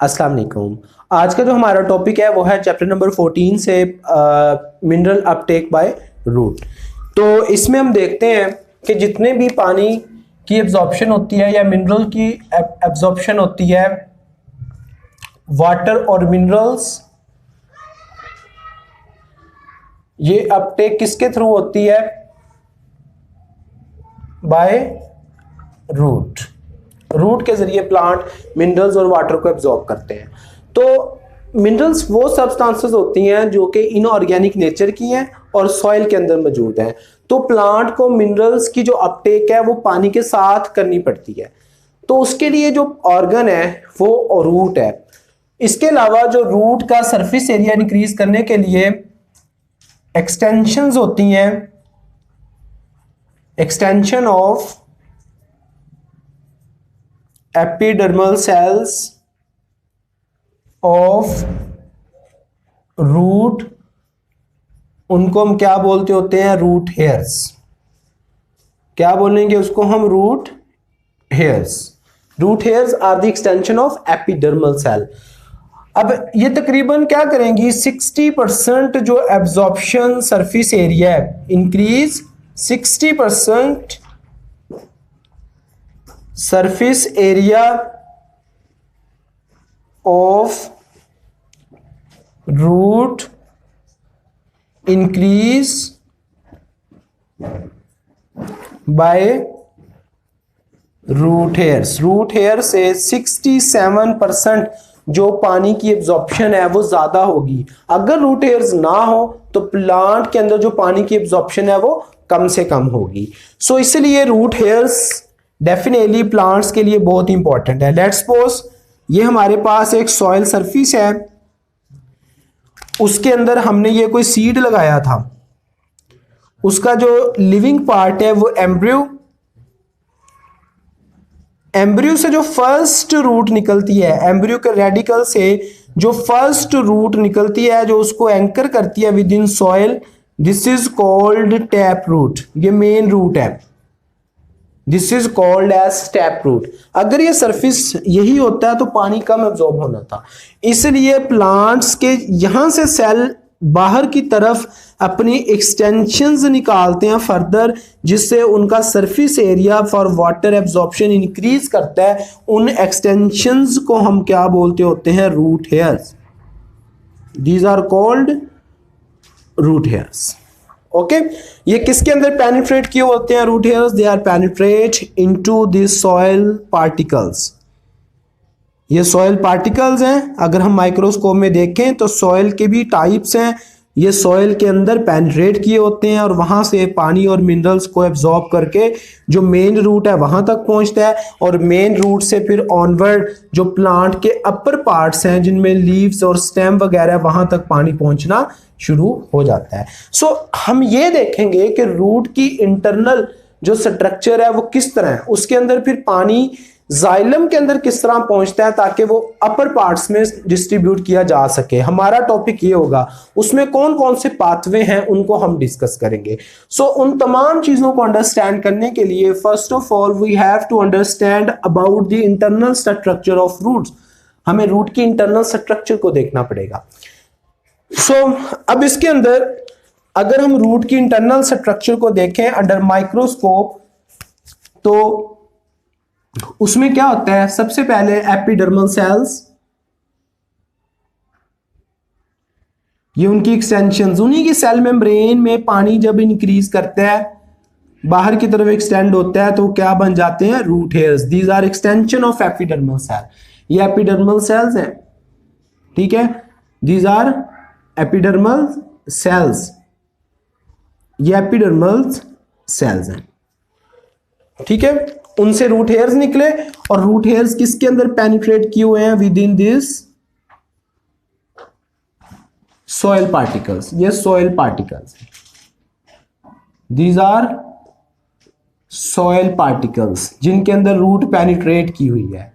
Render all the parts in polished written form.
अस्सलाम वालेकुम। आज का जो हमारा टॉपिक है वो है चैप्टर नंबर 14 से मिनरल अपटेक बाय रूट। तो इसमें हम देखते हैं कि जितने भी पानी की एब्जॉर्प्शन होती है या मिनरल की एब्जॉर्प्शन होती है, वाटर और मिनरल्स, ये अपटेक किसके थ्रू होती है? By root. रूट के जरिए प्लांट मिनरल्स और वाटर को एब्जॉर्ब करते हैं। तो मिनरल्स वो सब्सटेंसेस होती हैं जो कि इनऑर्गेनिक नेचर की हैं और सॉइल के अंदर मौजूद हैं। तो प्लांट को मिनरल्स की जो अपटेक है वो पानी के साथ करनी पड़ती है। तो उसके लिए जो ऑर्गन है वो रूट है। इसके अलावा जो रूट का सरफेस एरिया इंक्रीज करने के लिए एक्सटेंशंस होती हैं, extension of epidermal cells of root, उनको हम क्या बोलते होते हैं? Root hairs. क्या बोलेंगे उसको हम? Root hairs. Root hairs are the extension of epidermal cell. अब ये तकरीबन क्या करेंगी? 60% जो एब्जॉर्प्शन सरफेस एरिया है, increase 60% surface area of root increase by root hairs। Root hair से 67% जो पानी की एब्जॉर्प्शन है वो ज्यादा होगी। अगर रूट हेयर्स ना हो तो प्लांट के अंदर जो पानी की एब्जॉर्प्शन है वो कम से कम होगी। सो इसलिए रूट हेयर्स डेफिनेटली प्लांट्स के लिए बहुत इंपॉर्टेंट है। लेट्स सपोज ये हमारे पास एक सॉइल सरफेस है, उसके अंदर हमने ये कोई सीड लगाया था, उसका जो लिविंग पार्ट है वो एम्ब्रियो, एम्ब्रियो से जो फर्स्ट रूट निकलती है, एम्ब्रियो के रेडिकल से जो फर्स्ट रूट निकलती है जो उसको एंकर करती है with in soil, this is called tap root. ये मेन रूट है, this is called as tap root. अगर ये सरफेस यही होता है तो पानी कम एब्जॉर्ब होना था। इसलिए प्लांट्स के यहां से सेल बाहर की तरफ अपनी एक्सटेंशंस निकालते हैं फर्दर, जिससे उनका surface area for water absorption increase करता है। उन एक्सटेंशंस को हम क्या बोलते होते हैं? Root hairs. These are called root hairs. Okay ये किसके अंदर पेनिट्रेट किए होते हैं? Root hairs, they are penetrate into this soil particles. ये सॉइल पार्टिकल्स हैं। अगर हम माइक्रोस्कोप में देखें तो सॉइल के भी टाइप्स हैं। ये सॉइल के अंदर पेनिट्रेट किए होते हैं और वहां से पानी और मिनरल्स को एब्जॉर्ब करके जो मेन रूट है वहां तक पहुंचता है, और मेन रूट से फिर ऑनवर्ड जो प्लांट के अपर पार्ट्स हैं जिनमें लीव्स और स्टेम वगैरह, वहां तक पानी पहुंचना शुरू हो जाता है। सो हम ये देखेंगे कि रूट की इंटरनल जो स्ट्रक्चर है वो किस तरह है, उसके अंदर फिर पानी जाइलम के अंदर किस तरह पहुंचता है ताकि वो अपर पार्ट्स में डिस्ट्रीब्यूट किया जा सके। हमारा टॉपिक ये होगा। उसमें कौन कौन से पाथवे हैं उनको हम डिस्कस करेंगे। सो उन तमाम चीजों को अंडरस्टैंड करने के लिए first of all we have to understand about the internal structure of roots. हमें रूट की इंटरनल स्ट्रक्चर को देखना पड़ेगा। अब इसके अंदर अगर हम रूट की इंटरनल स्ट्रक्चर को देखें अंडर माइक्रोस्कोप तो उसमें क्या होता है? सबसे पहले एपिडर्मल सेल्स, ये उनकी एक्सटेंशंस, उन्हीं की सेल मेम्ब्रेन में पानी जब इंक्रीज करता है बाहर की तरफ एक्सटेंड होता है तो क्या बन जाते हैं? Root hairs. These are extension of epidermal cell. ये एपिडर्मल सेल्स हैं, ठीक है। दीज आर एपिडर्मल सेल्स, ये एपिडर्मल सेल्स हैं, ठीक है। उनसे रूट हेयर्स निकले और रूट हेयर्स किसके अंदर पेनिट्रेट किए हुए हैं? Within this soil particles. ये soil particles, these are soil particles जिनके अंदर रूट पेनिट्रेट की हुई है।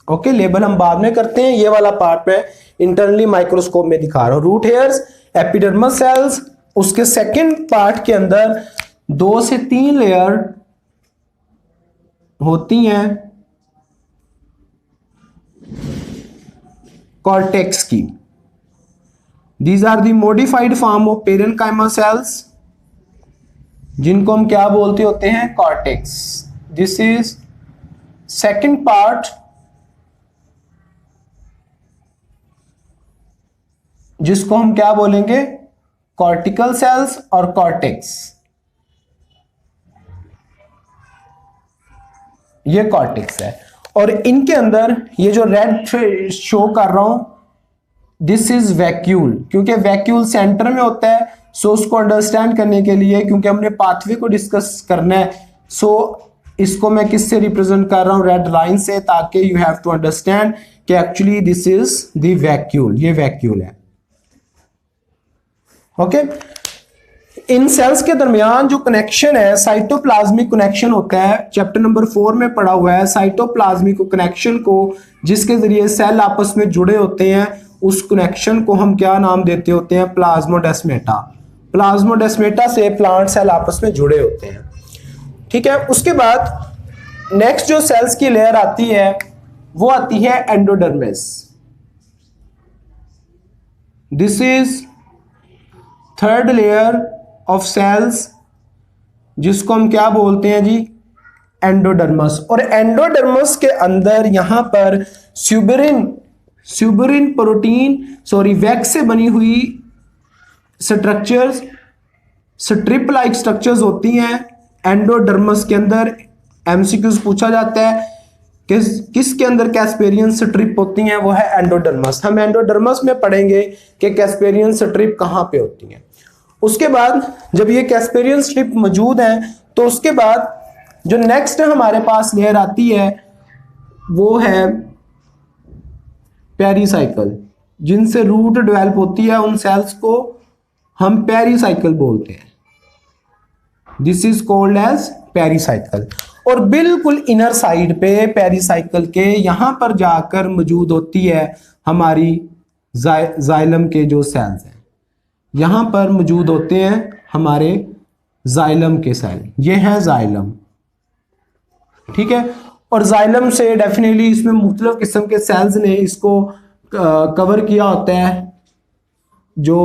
ओके लेबल हम बाद में करते हैं, ये वाला पार्ट मैं इंटरनली माइक्रोस्कोप में दिखा रहा हूं। रूट हेयर्स, एपिडर्मल सेल्स, उसके सेकंड पार्ट के अंदर 2 से 3 लेयर होती हैं कॉर्टेक्स की। These are the modified form of parenchyma cells, जिनको हम क्या बोलते होते हैं, cortex. This is second part, जिसको हम क्या बोलेंगे, कॉर्टिकल सेल्स और कॉर्टेक्स। ये कॉर्टेक्स है और इनके अंदर ये जो रेड शो कर रहा हूं, दिस इज वैक्यूल, क्योंकि वैक्यूल सेंटर में होता है। सो उसको अंडरस्टैंड करने के लिए, क्योंकि हमने पाथवे को डिस्कस करना है, सो इसको मैं किससे रिप्रेजेंट कर रहा हूं, रेड लाइन से, ताकि यू हैव टू अंडरस्टैंड कि actually this is the vacuole, ये वैक्यूल है। ओके इन सेल्स के दरमियान जो कनेक्शन है, साइटोप्लाज्मिक कनेक्शन होता है, चैप्टर नंबर 4 में पढ़ा हुआ है। साइटोप्लाज्मिक कनेक्शन को, जिसके जरिए सेल आपस में जुड़े होते हैं, उस कनेक्शन को हम क्या नाम देते होते हैं, प्लाज्मोडेस्मेटा। प्लाज्मोडेस्मेटा से प्लांट सेल आपस में जुड़े होते हैं। ठीक है, उसके बाद नेक्स्ट जो सेल्स की लेयर आती है वो आती है endodermis. This is third layer of cells, जिसको हम क्या बोलते हैं जी, एंडोडर्मस। और एंडोडर्मस के अंदर यहां पर स्यूबेरिन प्रोटीन वैक्स से बनी हुई स्ट्रक्चर्स, स्ट्रिप लाइक स्ट्रक्चर्स होती हैं एंडोडर्मस के अंदर। एमसीक्यूज पूछा जाता है किसके अंदर कैस्पेरियन स्ट्रिप होती हैं, वो है एंडोडर्मस। हम एंडोडर्मस में पढ़ेंगे कि कैस्पेरियन स्ट्रिप कहां पे होती हैं। उसके बाद जब ये कैस्पेरियन स्ट्रिप मौजूद है, तो उसके बाद जो नेक्स्ट हमारे पास लेयर आती है वो है पेरीसाइकिल, जिनसे रूट डेवलप होती है। उन सेल्स को हम पेरीसाइकिल बोलते हैं। This is called as pericycle. और बिल्कुल इनर साइड पे पेरीसाइकिल के यहां पर जाकर मौजूद होती है हमारी जाइलम के जो सेल्स हैं, यहां पर मौजूद होते हैं हमारे जाइलम के सेल, ये हैं जाइलम। ठीक है, और जाइलम से डेफिनेटली इसमें मुख्तलिफ किस्म के सेल्स ने इसको कवर किया होता है। जो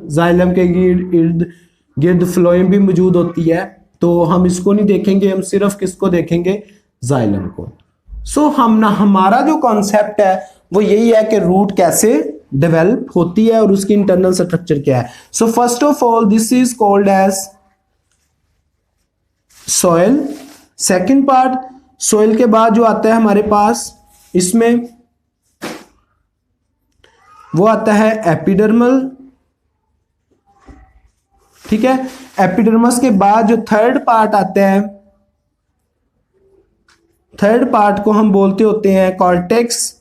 जाइलम के इर्द गिर्द फ्लोएम भी मौजूद होती है, तो हम इसको नहीं देखेंगे, हम सिर्फ किसको देखेंगे, जाइलम को। सो हमारा जो कॉन्सेप्ट है वो यही है कि रूट कैसे डेवलप होती है और उसकी इंटरनल स्ट्रक्चर क्या है। So first of all this is called as soil. Second part, soil के बाद जो आता है हमारे पास, इसमें वो आता है एपिडर्मल। ठीक है, एपिडर्मस के बाद जो थर्ड पार्ट आता है, थर्ड पार्ट को हम बोलते होते हैं कॉर्टेक्स।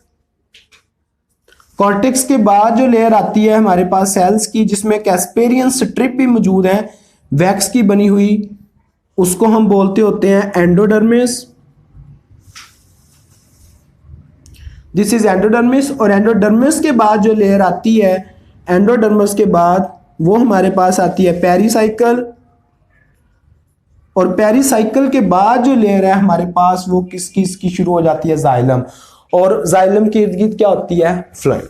कॉर्टेक्स के बाद जो लेयर आती है हमारे पास सेल्स की, जिसमें कैस्पेरियन स्ट्रिप भी मौजूद है वैक्स की बनी हुई, उसको हम बोलते होते हैं एंडोडर्मिस। This is endodermis. और एंडोडर्मिस के बाद जो लेयर आती है, एंडोडर्मिस के बाद वो हमारे पास आती है पेरीसाइकिल। और पेरीसाइकिल के बाद जो लेयर है हमारे पास, वो किसकी शुरू हो जाती है, जाइलम। और जाइलम के इर्द गिर्द क्या होती है, phloem.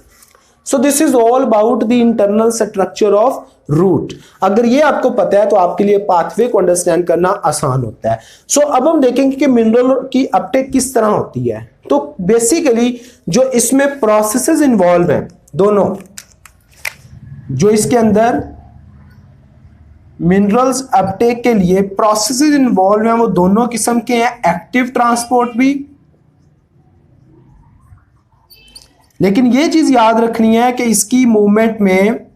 So this is all about the internal structure of root. अगर ये आपको पता है तो आपके लिए पाथवे को अंडरस्टैंड करना आसान होता है। सो अब हम देखेंगे कि मिनरल की अपटेक किस तरह होती है। तो बेसिकली जो इसमें प्रोसेसेस इन्वॉल्व हैं, दोनों जो इसके अंदर मिनरल्स अपटेक के लिए प्रोसेसेस इन्वॉल्व हैं, वो दोनों किस्म के हैं, एक्टिव ट्रांसपोर्ट भी। लेकिन ये चीज याद रखनी है कि इसकी मूवमेंट में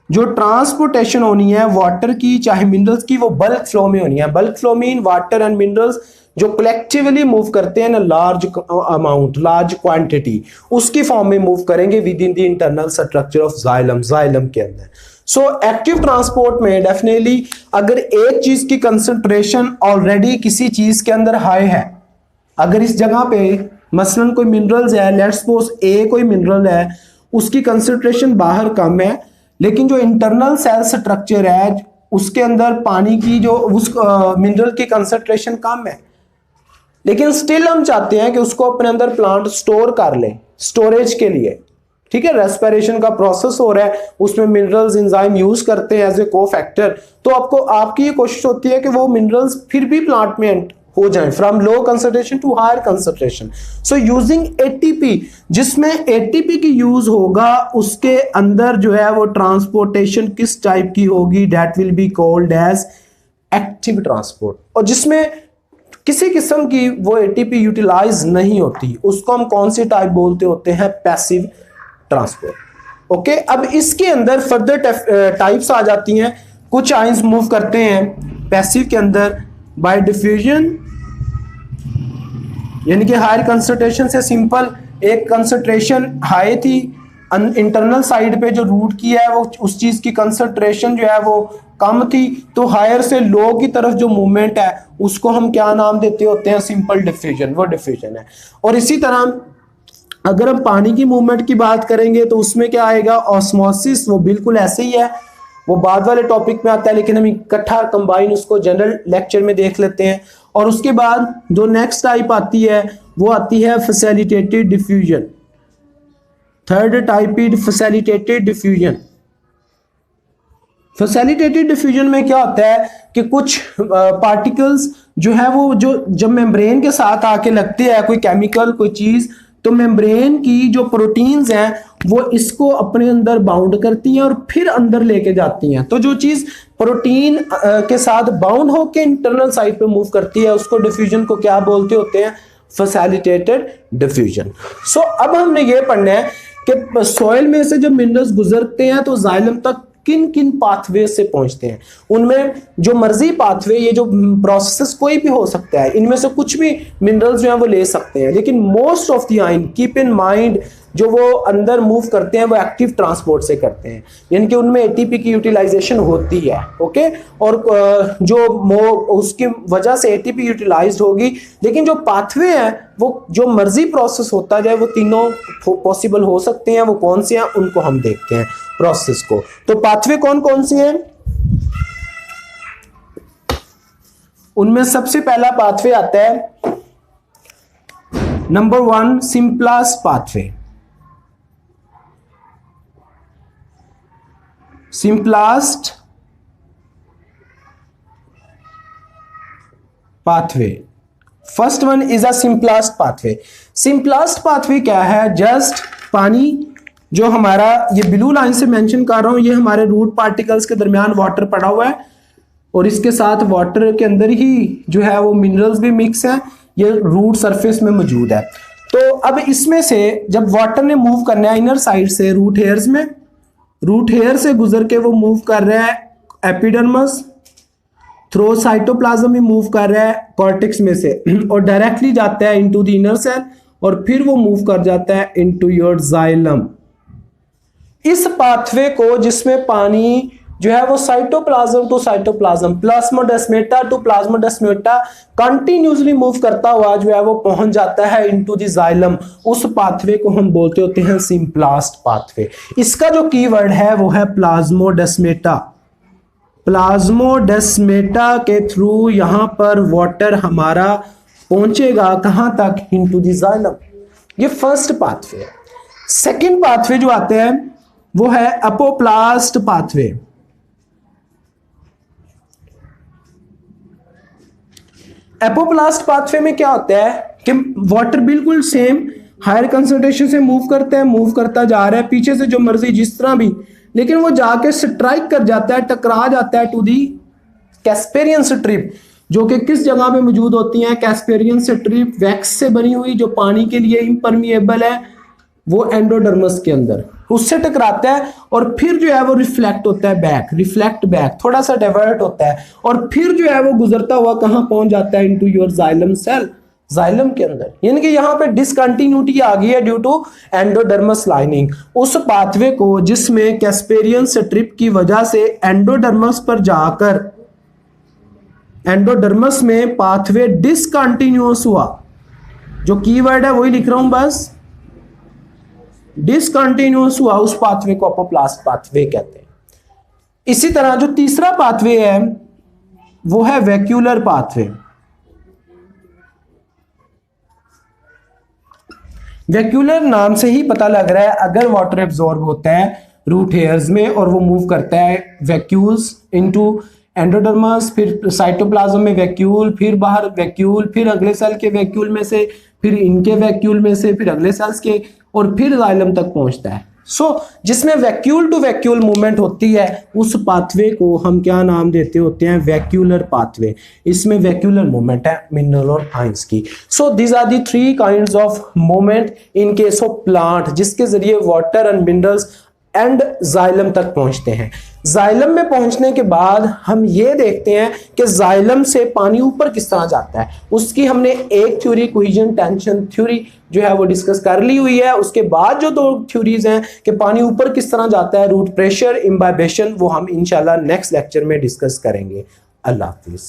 जो ट्रांसपोर्टेशन होनी है वाटर की चाहे मिनरल्स की, वो बल्क फ्लो में होनी है। Bulk flow mean water and minerals जो कलेक्टिवली मूव करते हैं ना, लार्ज अमाउंट, लार्ज क्वांटिटी, उसकी फॉर्म में मूव करेंगे with in the internal structure of xylem, xylem के अंदर। सो एक्टिव ट्रांसपोर्ट में डेफिनेटली अगर एक चीज की कंसंट्रेशन ऑलरेडी किसी चीज के अंदर हाई है, अगर इस जगह पे मसलन कोई मिनरल्स है, लेट्स सपोज ए कोई मिनरल है, उसकी कंसंट्रेशन बाहर कम है, लेकिन जो इंटरनल सेल स्ट्रक्चर है उसके अंदर पानी की जो उस मिनरल की कंसंट्रेशन कम है, लेकिन स्टिल हम चाहते हैं कि उसको अपने अंदर प्लांट स्टोर कर ले स्टोरेज के लिए। ठीक है, रेस्पिरेशन का प्रोसेस हो रहा है, उसमें मिनरल्स एंजाइम यूज करते हैं एज ए को फैक्टर। तो आपको आपकी ये कोशिश होती है कि वो मिनरल्स फिर भी प्लांट में हो जाए from low concentration to higher concentration. So using ATP, जिसमें एटीपी की यूज होगा, उसके अंदर जो है वो ट्रांसपोर्टेशन किस टाइप की होगी, that will be called as active transport. और जिसमें किसी किस्म की वो एटीपी यूटिलाइज नहीं होती, उसको हम कौन सी टाइप बोलते होते हैं, पैसिव ट्रांसपोर्ट। ओके, अब इसके अंदर फर्दर टाइप्स आ जाती हैं। कुछ आयंस मूव करते हैं पैसिव के अंदर बाय डिफ्यूजन, यानी कि हायर कंसंट्रेशन से सिंपल एक कंसंट्रेशन हाई थी इंटरनल साइड पे, जो रूट की है वो उस चीज की कंसंट्रेशन जो है वो कम थी, तो हायर से लो की तरफ जो मूवमेंट है उसको हम क्या नाम देते होते हैं, सिंपल डिफ्यूजन, वो डिफ्यूजन है। और इसी तरह अगर हम पानी की मूवमेंट की बात करेंगे तो उसमें क्या आएगा, ऑस्मोसिस, वो बिल्कुल ऐसे ही है, वो बाद वाले टॉपिक में आता है, लेकिन हम इकट्ठा कंबाइन उसको जनरल लेक्चर में देख लेते हैं। और उसके बाद जो नेक्स्ट टाइप आती है वो आती है facilitated diffusion. Third type is facilitated diffusion. Facilitated diffusion में क्या होता है कि कुछ पार्टिकल्स जो है वो जो जब मेम्ब्रेन के साथ आके लगते हैं कोई केमिकल कोई चीज, तो मेम्ब्रेन की जो प्रोटीन्स हैं वो इसको अपने अंदर बाउंड करती हैं और फिर अंदर लेके जाती हैं। तो जो चीज प्रोटीन के साथ बाउंड होके इंटरनल साइड पे मूव करती है उसको डिफ्यूजन को क्या बोलते होते हैं, फैसिलिटेटेड डिफ्यूजन। सो अब हमने ये पढ़ना है कि सॉइल में से जब मिनरल्स गुजरते हैं तो जाइलम तक किन किन पाथवे से पहुंचते हैं। उनमें जो मर्जी पाथवे, ये जो प्रोसेस कोई भी हो सकता है, इनमें से कुछ भी मिनरल्स जो हैं वो ले सकते हैं, लेकिन most of the ion keep in mind जो वो अंदर मूव करते हैं वो एक्टिव ट्रांसपोर्ट से करते हैं, यानी कि उनमें एटीपी की यूटिलाइजेशन होती है। ओके, और जो उसकी वजह से एटीपी यूटिलाइज्ड होगी, लेकिन जो पाथवे हैं वो जो मर्जी प्रोसेस होता जाए वो तीनों पॉसिबल हो सकते हैं। वो कौन से हैं उनको हम देखते हैं प्रोसेस को। तो पाथवे कौन कौन से हैं, उनमें सबसे पहला पाथवे आता है number 1 simplest pathway. Simplest pathway, first one is a simplest pathway. Simplest pathway क्या है, जस्ट पानी जो हमारा ये ब्लू लाइन से मेंशन कर रहा हूं, ये हमारे रूट पार्टिकल्स के दरमियान वाटर पड़ा हुआ है और इसके साथ वाटर के अंदर ही जो है वो मिनरल्स भी मिक्स हैं, ये रूट सरफेस में मौजूद है। तो अब इसमें से जब वाटर ने मूव करना है इनर साइड से रूट हेयर्स में, रूट हेयर से गुजर के वो मूव कर रहा है एपिडर्मस, थ्रो साइटोप्लाज्म भी मूव कर रहा है कॉर्टेक्स में से और डायरेक्टली जाता है इनटू द इनर सेल और फिर वो मूव कर जाता है इनटू योर जाइलम। इस पाथवे को जिसमें पानी जो है वो cytoplasm to cytoplasm, plasmodesmata to plasmodesmata continuously move करता हुआ जो है वो पहुंच जाता है इनटू द जाइलम, उस पाथवे को हम बोलते होते हैं सिंपलेस्ट पाथवे। इसका जो कीवर्ड है वो है प्लाज्मोडेस्माटा। प्लाज्मोडेस्माटा के थ्रू यहां पर वाटर हमारा पहुंचेगा कहां तक, इनटू द जाइलम। ये फर्स्ट पाथवे है। सेकंड पाथवे जो आते हैं वो है अपोप्लास्ट पाथवे। एपोप्लास्ट पाथवे में क्या होता है कि वाटर बिल्कुल सेम हायर कंसंट्रेशन से मूव करता है, मूव करता जा रहा है पीछे से जो मर्जी जिस तरह भी, लेकिन वो जाके स्ट्राइक कर जाता है, टकरा जाता है टू दी कैस्पेरियन स्ट्रिप, जो कि किस जगह पे मौजूद होती है, कैस्पेरियन स्ट्रिप वैक्स से बनी हुई जो पानी के लिए इम्परमिएबल है, वो एंडोडर्मस के अंदर उससे टकराता है और फिर जो है वो रिफ्लेक्ट होता है बैक, रिफ्लेक्ट बैक, थोड़ा सा डाइवर्ट होता है और फिर जो है वो गुजरता हुआ कहां पहुंच जाता है, into your xylem cell, xylem के अंदर। यानी कि यहां पे डिसकंटिन्यूटी आ गई है ड्यू टू एंडोडर्मस लाइनिंग। उस पाथवे को जिसमें कैस्पेरियन स्ट्रिप की वजह से एंडोडर्मस पर जाकर एंडोडर्मस में पाथवे डिसकंटिन्यूअस हुआ, जो कीवर्ड है वही लिख रहा हूं बस, डिसकंटिन्यूअस हुआ, उस पाथवे को अपोप्लास्ट पाथवे कहते हैं। इसी तरह जो तीसरा पाथवे है वो है वैक्यूलर पाथवे। वैक्यूलर नाम से ही पता लग रहा है, अगर वाटर एब्जॉर्ब होता है रूट हेयर्स में और वो मूव करता है वैक्यूल्स इनटू एंडोडर्मस, फिर साइटोप्लाज्म में वैक्यूल, फिर बाहर वैक्यूल, फिर अगले सेल के वैक्यूल में से, फिर इनके वैक्यूल में से, फिर अगले सेल्स के, और फिर जाइलम तक पहुंचता है। जिसमें वैक्यूल टू वैक्यूल मूवमेंट होती है उस पाथवे को हम क्या नाम देते होते हैं, वैक्यूलर पाथवे। इसमें वैक्यूलर मूवमेंट है मिनरल और आयंस की। This are the three kinds of movement in case of plant, जिसके जरिए water and minerals and xylem तक पहुंचते हैं। जाइलम में पहुंचने के बाद हम ये देखते हैं कि जाइलम से पानी ऊपर किस तरह जाता है। उसकी हमने एक थ्योरी कोहेजन टेंशन थ्योरी जो है वो डिस्कस कर ली हुई है। उसके बाद जो दो थ्योरीज हैं कि पानी ऊपर किस तरह जाता है, रूट प्रेशर, इम्बाइबेशन, वो हम इंशाल्लाह नेक्स्ट लेक्चर में डिस्कस करेंगे। अल्लाह हाफिज।